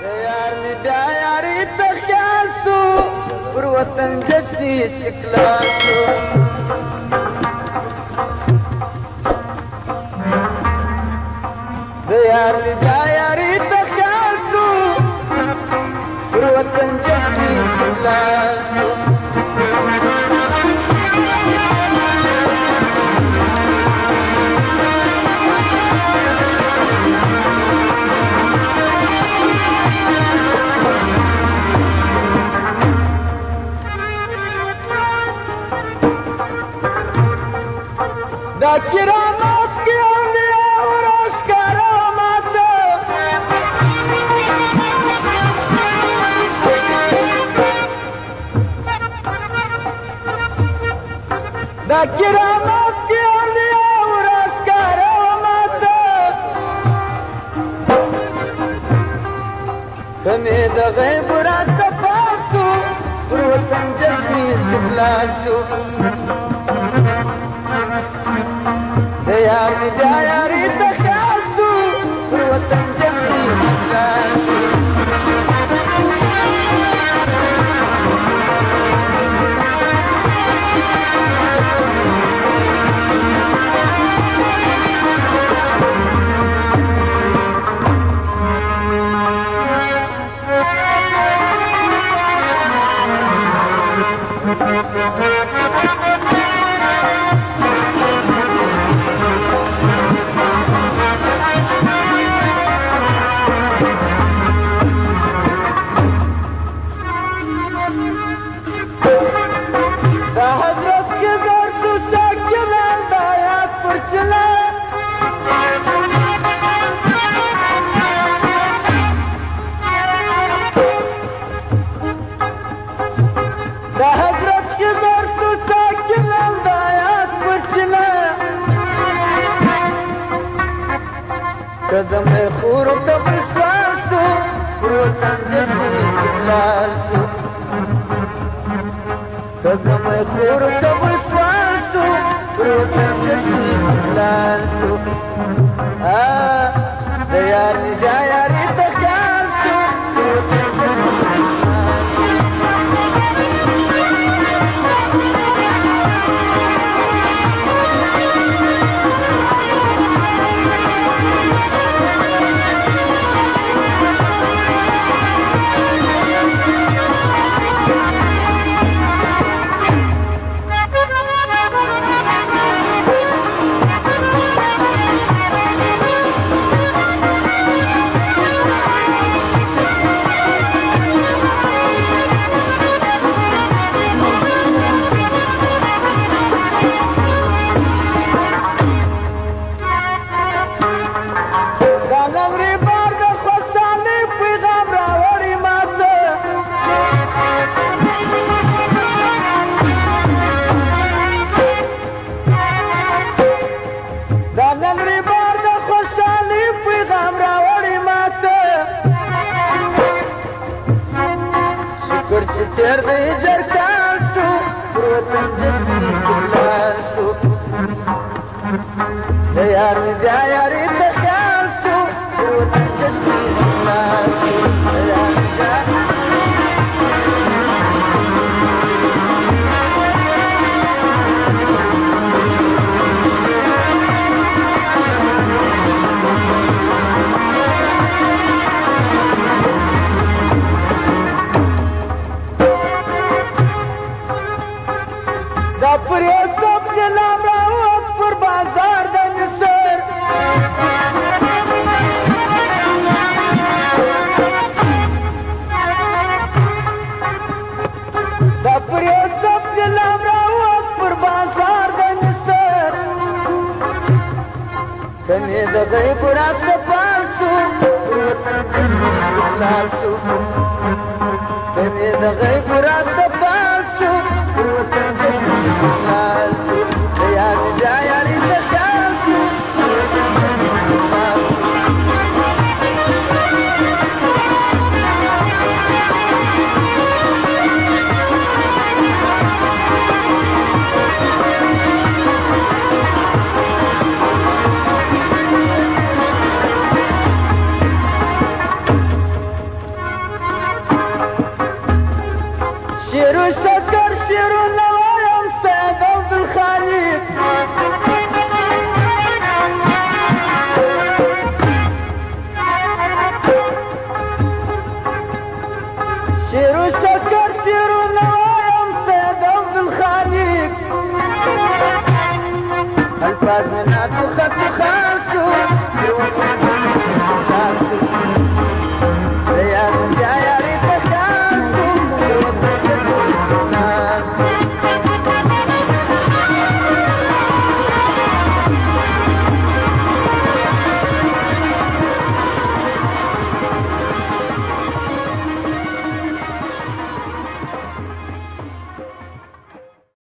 يارني دايري تخياسو بروة جسدي استقلاسو يارني دايري تخياسو بروة جسدي استقلاسو دا کرامات کی اولیاء وراش کرامات دا کرامات کی اولیاء وراش کرامات کمی دا غیب رات تفاسو پروتن جسمی استقلاسو يارني دايري تخياسو بروة جسدي استقلاسو قدم خور تبسواسو بروتن جسدي استقلاسو قدم خور تبسواسو بروتن جسدي استقلاسو دياري دايري تخياسو بروتن جسدي تر دې جرکان شو پروتن جسدي استقلاسو يارني دايري تخياسو پروتن جسدي استقلاسو پر یو سب جلام راوت پر بازار د نصر دا پر یو سب جلام راوت پر بازار د نصر کمی د غیب راست پاسو پروتن جسدي استقلاسو کمی د غیب راست پاسو پروتن جسدي استقلاسو يارني دايري تخياسو پروتن جسدي استقلاسو خط خط